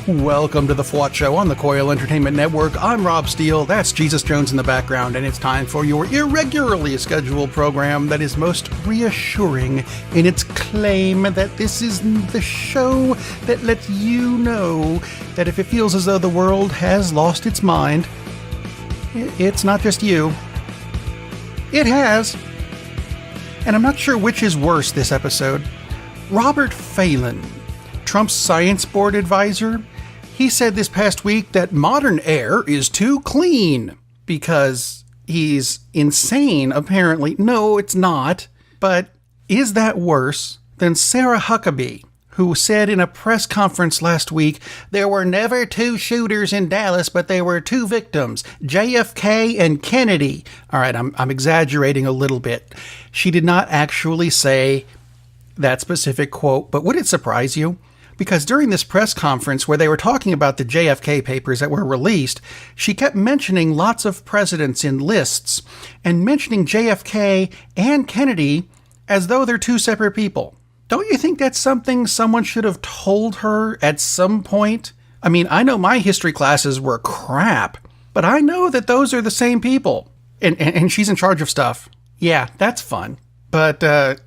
Welcome to the FWOT Show on the Coil Entertainment Network. I'm Rob Steele, that's Jesus Jones in the background, and it's time for your irregularly scheduled program that is most reassuring in its claim that this is the show that lets you know that if it feels as though the world has lost its mind, it's not just you. It has. And I'm not sure which is worse this episode. Robert Phelan, Trump's science board advisor, he said this past week that modern air is too clean because he's insane, apparently. No, it's not. But is that worse than Sarah Huckabee, who said in a press conference last week, there were never two shooters in Dallas, but there were two victims, JFK and Kennedy. All right, I'm exaggerating a little bit. She did not actually say that specific quote, but would it surprise you? Because during this press conference where they were talking about the JFK papers that were released, she kept mentioning lots of presidents in lists and mentioning JFK and Kennedy as though they're two separate people. Don't you think that's something someone should have told her at some point? I mean, I know my history classes were crap, but I know that those are the same people. And she's in charge of stuff. Yeah, that's fun. But,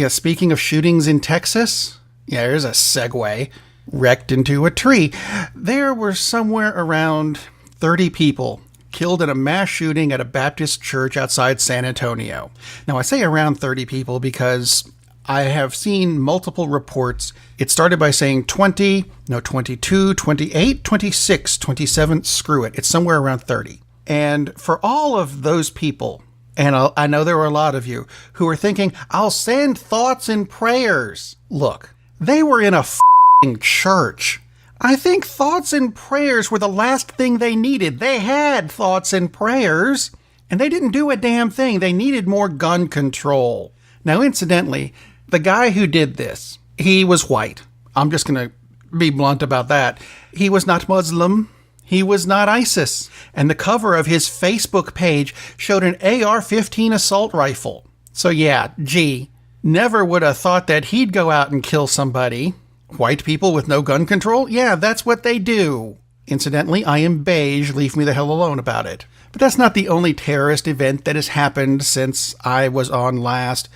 speaking of shootings in Texas, yeah, there's a segue. Wrecked into a tree. There were somewhere around 30 people killed in a mass shooting at a Baptist church outside San Antonio. Now, I say around 30 people because I have seen multiple reports. It started by saying 22, 28, 26, 27, screw it. It's somewhere around 30. And for all of those people, and I know there were a lot of you who were thinking, I'll send thoughts and prayers. Look, they were in a f***ing church. I think thoughts and prayers were the last thing they needed. They had thoughts and prayers, and they didn't do a damn thing. They needed more gun control. Now, incidentally, the guy who did this, he was white. I'm just going to be blunt about that. He was not Muslim. He was not ISIS. And the cover of his Facebook page showed an AR-15 assault rifle. So yeah, gee, never would have thought that he'd go out and kill somebody. White people with no gun control? Yeah, that's what they do. Incidentally, I am beige. Leave me the hell alone about it. But that's not the only terrorist event that has happened since I was on last.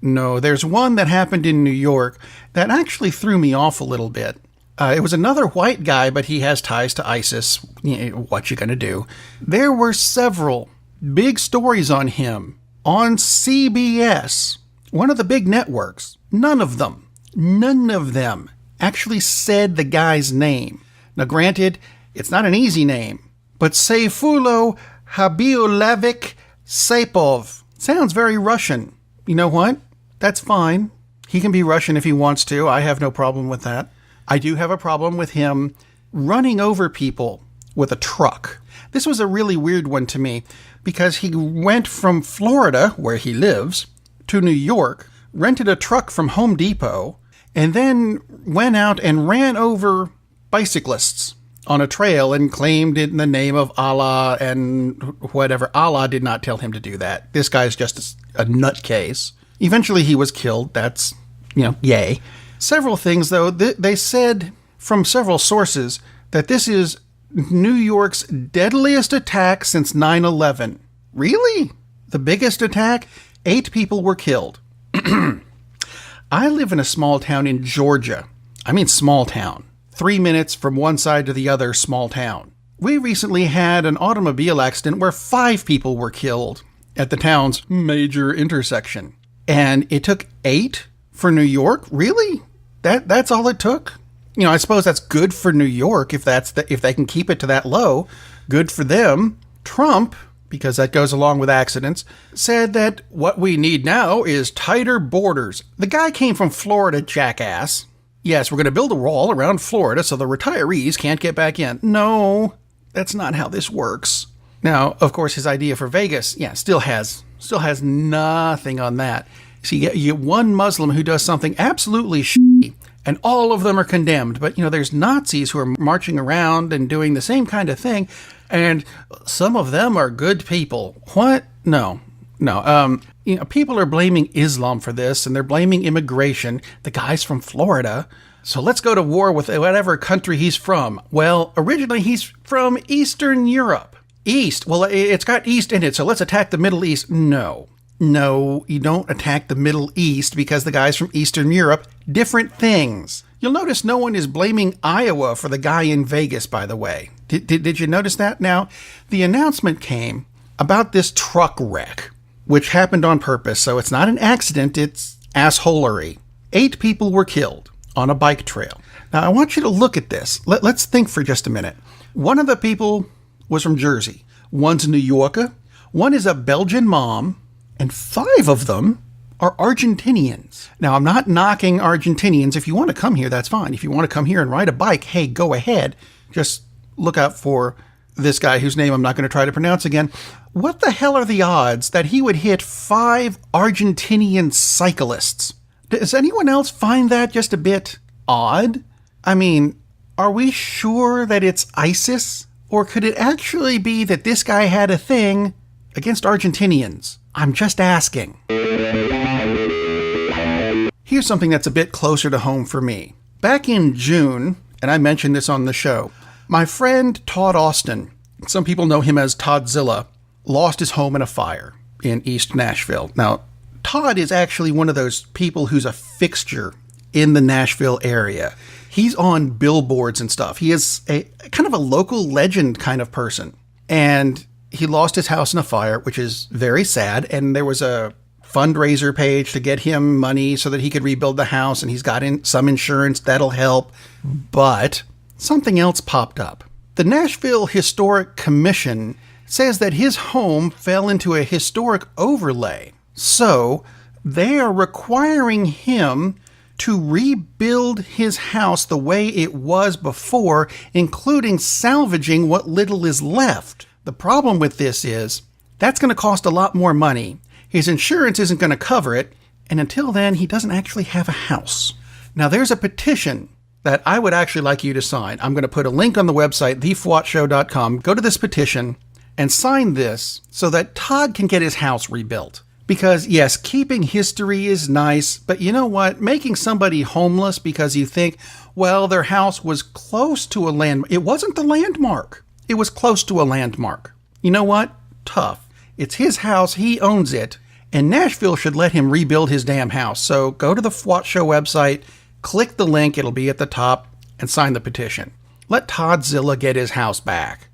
No, there's one that happened in New York that actually threw me off a little bit. It was another white guy, but he has ties to ISIS. What you gonna do? There were several big stories on him on CBS, one of the big networks. None of them actually said the guy's name. Now, granted, it's not an easy name, but Sayfullo Habibullaevich Saipov sounds very Russian. You know what? That's fine. He can be Russian if he wants to. I have no problem with that. I do have a problem with him running over people with a truck. This was a really weird one to me because he went from Florida, where he lives, to New York, rented a truck from Home Depot, and then went out and ran over bicyclists on a trail and claimed it in the name of Allah and whatever. Allah did not tell him to do that. This guy's just a nutcase. Eventually he was killed. That's, yay. Several things, though. They said from several sources that this is New York's deadliest attack since 9/11. Really? The biggest attack? 8 people were killed. I live in a small town in Georgia. I mean small town. 3 minutes from one side to the other, small town. We recently had an automobile accident where 5 people were killed at the town's major intersection. And it took 8 for New York? Really? That's all it took? I suppose that's good for New York if they can keep it to that low. Good for them. Trump, because that goes along with accidents, said that what we need now is tighter borders. The guy came from Florida, jackass. Yes, we're going to build a wall around Florida so the retirees can't get back in. No, that's not how this works. Now, of course, his idea for Vegas, still has nothing on that. See, you get one Muslim who does something absolutely shitty, and all of them are condemned. But, there's Nazis who are marching around and doing the same kind of thing, and some of them are good people. What? No. People are blaming Islam for this, and they're blaming immigration. The guy's from Florida, so let's go to war with whatever country he's from. Well, originally he's from Eastern Europe. East. Well, it's got East in it, so let's attack the Middle East. No, you don't attack the Middle East because the guy's from Eastern Europe. Different things. You'll notice no one is blaming Iowa for the guy in Vegas, by the way. Did you notice that? Now, the announcement came about this truck wreck, which happened on purpose, so it's not an accident, it's assholery. 8 people were killed on a bike trail. Now, I want you to look at this. Let's think for just a minute. One of the people was from Jersey. One's a New Yorker. One is a Belgian mom. And 5 of them are Argentinians. Now, I'm not knocking Argentinians. If you want to come here, that's fine. If you want to come here and ride a bike, hey, go ahead. Just look out for this guy whose name I'm not going to try to pronounce again. What the hell are the odds that he would hit 5 Argentinian cyclists? Does anyone else find that just a bit odd? I mean, are we sure that it's ISIS? Or could it actually be that this guy had a thing against Argentinians? I'm just asking. Here's something that's a bit closer to home for me. Back in June, and I mentioned this on the show, my friend Todd Austin, some people know him as Toddzilla, lost his home in a fire in East Nashville. Now, Todd is actually one of those people who's a fixture in the Nashville area. He's on billboards and stuff. He is a kind of a local legend kind of person. And he lost his house in a fire, which is very sad. And there was a fundraiser page to get him money so that he could rebuild the house. And he's got some insurance that'll help. But something else popped up. The Nashville Historic Commission says that his home fell into a historic overlay. So they are requiring him to rebuild his house the way it was before, including salvaging what little is left. The problem with this is that's going to cost a lot more money. His insurance isn't going to cover it, and until then, he doesn't actually have a house. Now, there's a petition that I would actually like you to sign. I'm going to put a link on the website, thefwotshow.com. Go to this petition and sign this so that Todd can get his house rebuilt. Because, yes, keeping history is nice, but you know what? Making somebody homeless because you think, well, their house was close to a landmark. It wasn't the landmark. It was close to a landmark. You know what? Tough. It's his house. He owns it. And Nashville should let him rebuild his damn house. So go to the FWOT Show website, click the link. It'll be at the top, and sign the petition. Let Toddzilla get his house back.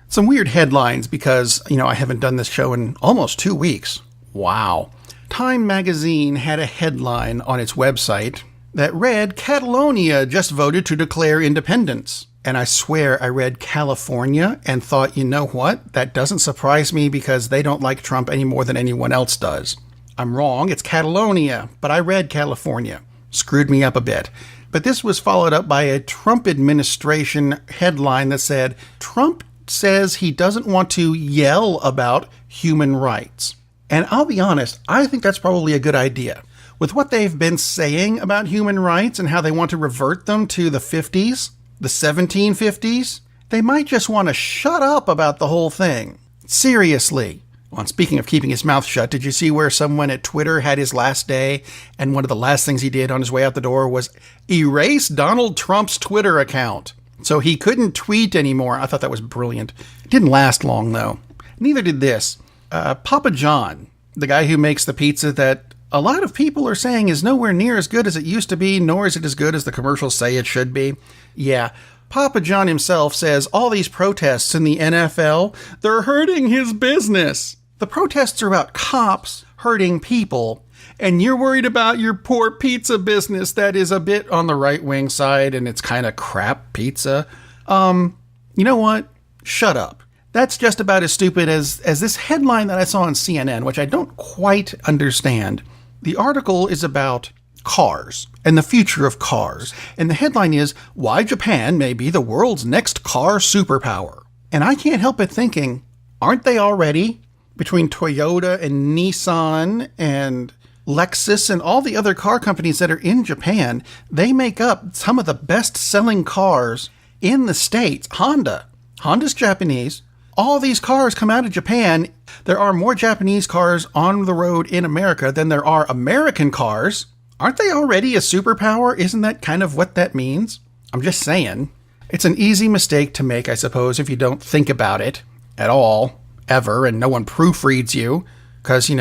Some weird headlines because, I haven't done this show in almost 2 weeks. Wow. Time magazine had a headline on its website that read, Catalonia just voted to declare independence. And I swear I read California and thought, you know what? That doesn't surprise me because they don't like Trump any more than anyone else does. I'm wrong. It's Catalonia, but I read California. Screwed me up a bit. But this was followed up by a Trump administration headline that said, Trump says he doesn't want to yell about human rights. And I'll be honest, I think that's probably a good idea. With what they've been saying about human rights and how they want to revert them to the 50s, the 1750s, they might just want to shut up about the whole thing. Seriously. Well, speaking of keeping his mouth shut, did you see where someone at Twitter had his last day and one of the last things he did on his way out the door was erase Donald Trump's Twitter account? So he couldn't tweet anymore. I thought that was brilliant. It didn't last long, though. Neither did this. Papa John, the guy who makes the pizza that a lot of people are saying is nowhere near as good as it used to be, nor is it as good as the commercials say it should be. Yeah, Papa John himself says all these protests in the NFL, they're hurting his business. The protests are about cops hurting people, and you're worried about your poor pizza business that is a bit on the right-wing side, and it's kind of crap pizza. You know what? Shut up. That's just about as stupid as this headline that I saw on CNN, which I don't quite understand. The article is about cars and the future of cars. And the headline is, Why Japan May Be the World's Next Car Superpower. And I can't help but thinking, aren't they already? Between Toyota and Nissan and Lexus and all the other car companies that are in Japan, they make up some of the best-selling cars in the States. Honda's Japanese. All these cars come out of Japan. There are more Japanese cars on the road in America than there are American cars. Aren't they already a superpower? Isn't that kind of what that means? I'm just saying. It's an easy mistake to make, I suppose, if you don't think about it at all, ever, and no one proofreads you, because,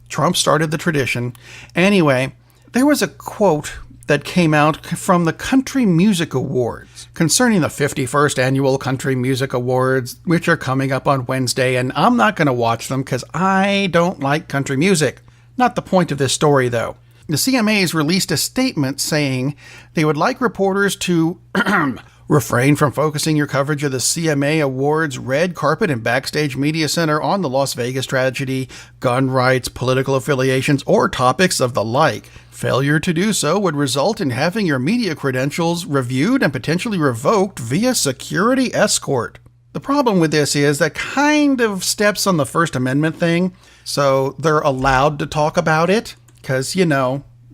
Trump started the tradition. Anyway, there was a quote that came out from the Country Music Awards concerning the 51st Annual Country Music Awards, which are coming up on Wednesday, and I'm not going to watch them because I don't like country music. Not the point of this story, though. The CMAs released a statement saying they would like reporters to refrain from focusing your coverage of the CMA Awards red carpet and backstage media center on the Las Vegas tragedy, gun rights, political affiliations, or topics of the like. Failure to do so would result in having your media credentials reviewed and potentially revoked via security escort. The problem with this is that kind of steps on the First Amendment thing, so they're allowed to talk about it, because,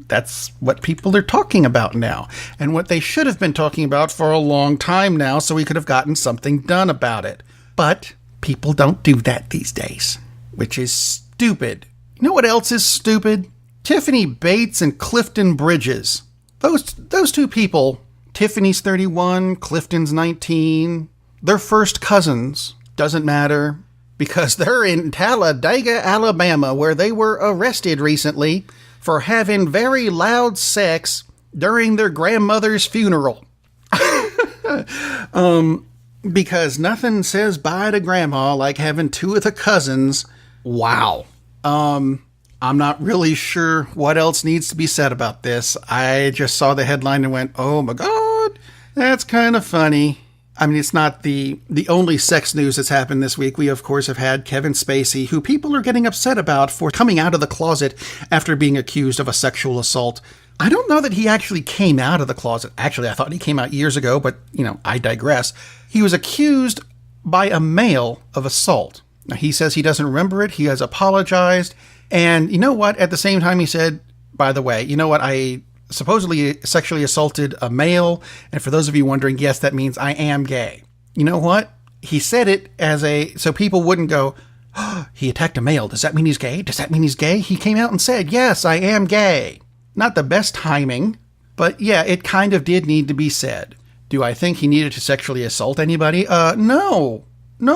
that's what people are talking about now, and what they should have been talking about for a long time now, so we could have gotten something done about it. But people don't do that these days, which is stupid. You know what else is stupid? Tiffany Bates and Clifton Bridges. Those two people, Tiffany's 31, Clifton's 19, they're first cousins. Doesn't matter, because they're in Talladega, Alabama, where they were arrested recently for having very loud sex during their grandmother's funeral. Because nothing says bye to grandma like having two of the cousins. Wow. I'm not really sure what else needs to be said about this. I just saw the headline and went, oh my God, that's kind of funny. I mean, it's not the only sex news that's happened this week. We, of course, have had Kevin Spacey, who people are getting upset about for coming out of the closet after being accused of a sexual assault. I don't know that he actually came out of the closet. Actually, I thought he came out years ago, but, I digress. He was accused by a male of assault. Now, he says he doesn't remember it. He has apologized. And you know what? At the same time, he said, by the way, I supposedly sexually assaulted a male. And for those of you wondering, yes, that means I am gay. You know what? He said it so people wouldn't go, oh, he attacked a male. Does that mean he's gay? Does that mean he's gay? He came out and said, yes, I am gay. Not the best timing, but yeah, it kind of did need to be said. Do I think he needed to sexually assault anybody? No,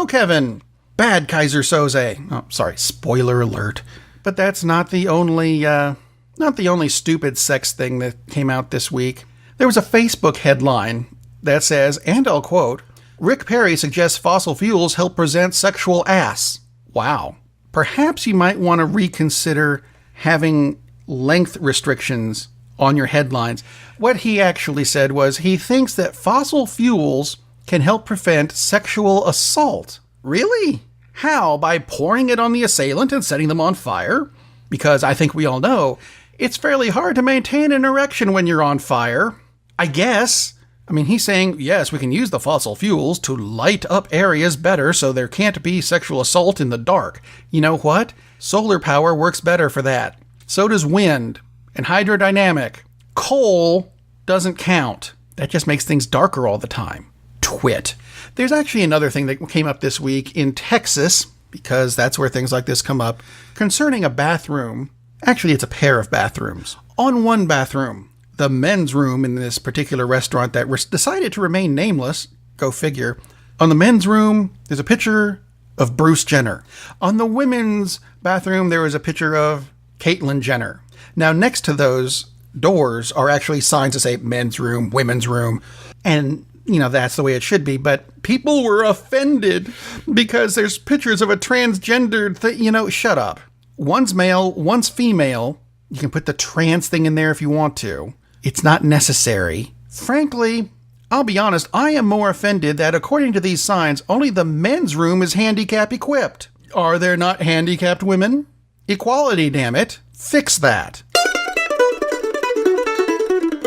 Kevin. Bad Kaiser Soze. Oh, sorry. Spoiler alert. But that's not the only stupid sex thing that came out this week. There was a Facebook headline that says, and I'll quote, Rick Perry suggests fossil fuels help present sexual ass. Wow. Perhaps you might want to reconsider having length restrictions on your headlines. What he actually said was he thinks that fossil fuels can help prevent sexual assault. Really? How? By pouring it on the assailant and setting them on fire? Because I think we all know it's fairly hard to maintain an erection when you're on fire. I guess. I mean, he's saying, yes, we can use the fossil fuels to light up areas better so there can't be sexual assault in the dark. You know what? Solar power works better for that. So does wind and hydrodynamic. Coal doesn't count. That just makes things darker all the time. Twit. There's actually another thing that came up this week in Texas, because that's where things like this come up, concerning a bathroom. Actually, it's a pair of bathrooms. On one bathroom, the men's room in this particular restaurant that decided to remain nameless, go figure, on the men's room, there's a picture of Bruce Jenner. On the women's bathroom, there was a picture of Caitlyn Jenner. Now, next to those doors are actually signs that say men's room, women's room, and that's the way it should be, but people were offended because there's pictures of a transgendered thing. Shut up. One's male, one's female. You can put the trans thing in there if you want to. It's not necessary. Frankly, I'll be honest, I am more offended that according to these signs, only the men's room is handicap equipped. Are there not handicapped women? Equality, damn it. Fix that.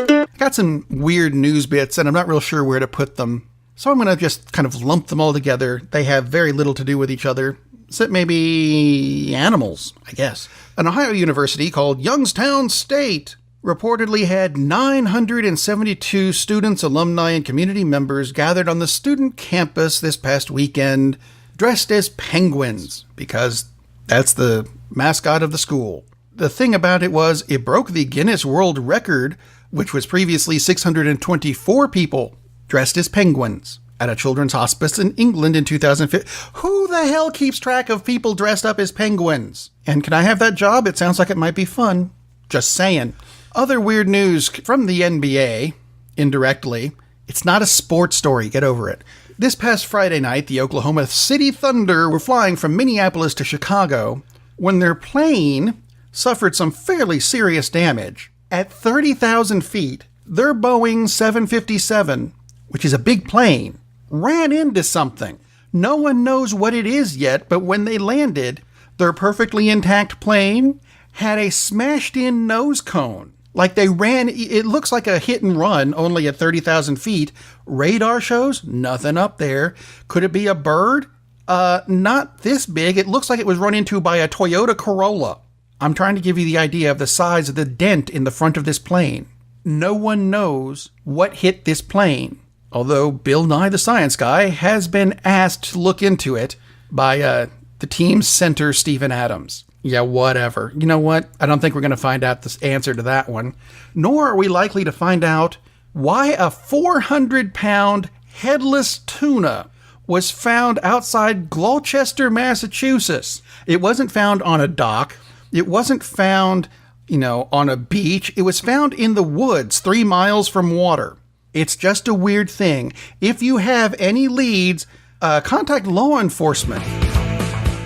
I got some weird news bits, and I'm not real sure where to put them. So I'm going to just kind of lump them all together. They have very little to do with each other, except maybe animals, I guess. An Ohio university called Youngstown State reportedly had 972 students, alumni, and community members gathered on the student campus this past weekend dressed as penguins, because that's the mascot of the school. The thing about it was it broke the Guinness World Record, which was previously 624 people dressed as penguins at a children's hospice in England in 2005. Who the hell keeps track of people dressed up as penguins? And can I have that job? It sounds like it might be fun. Just saying. Other weird news from the NBA, indirectly. It's not a sports story. Get over it. This past Friday night, the Oklahoma City Thunder were flying from Minneapolis to Chicago when their plane suffered some fairly serious damage. At 30,000 feet, their Boeing 757, which is a big plane, ran into something. No one knows what it is yet, but when they landed, their perfectly intact plane had a smashed-in nose cone. Like they ran, it looks like a hit and run, only at 30,000 feet. Radar shows nothing up there. Could it be a bird? Not this big. It looks like it was run into by a Toyota Corolla. I'm trying to give you the idea of the size of the dent in the front of this plane. No one knows what hit this plane, although Bill Nye the Science Guy has been asked to look into it by the team's center, Stephen Adams. Yeah, whatever. You know what? I don't think we're going to find out the answer to that one. Nor are we likely to find out why a 400-pound headless tuna was found outside Gloucester, Massachusetts. It wasn't found on a dock. It wasn't found, on a beach. It was found in the woods 3 miles from water. It's just a weird thing. If you have any leads, contact law enforcement.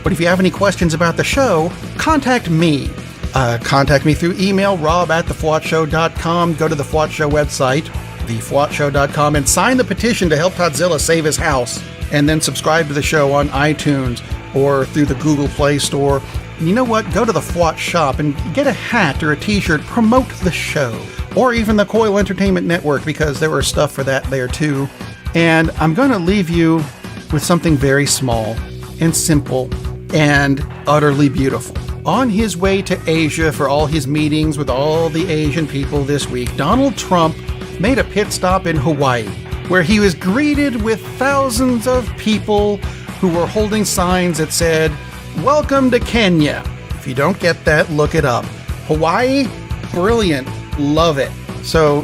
But if you have any questions about the show, contact me. Contact me through email, rob@thefwotshow.com. Go to the FWOT Show website, thefwotshow.com, and sign the petition to help Godzilla save his house. And then subscribe to the show on iTunes or through the Google Play Store. You know what? Go to the FWOT shop and get a hat or a t-shirt. Promote the show. Or even the Coil Entertainment Network, because there were stuff for that there too. And I'm going to leave you with something very small and simple and utterly beautiful. On his way to Asia for all his meetings with all the Asian people this week, Donald Trump made a pit stop in Hawaii, where he was greeted with thousands of people who were holding signs that said, "Welcome to Kenya." If you don't get that, look it up. Hawaii, brilliant. Love it. So,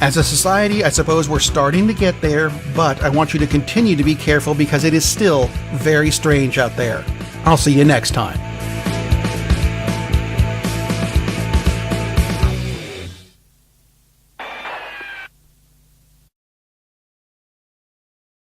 as a society, I suppose we're starting to get there, but I want you to continue to be careful because it is still very strange out there. I'll see you next time.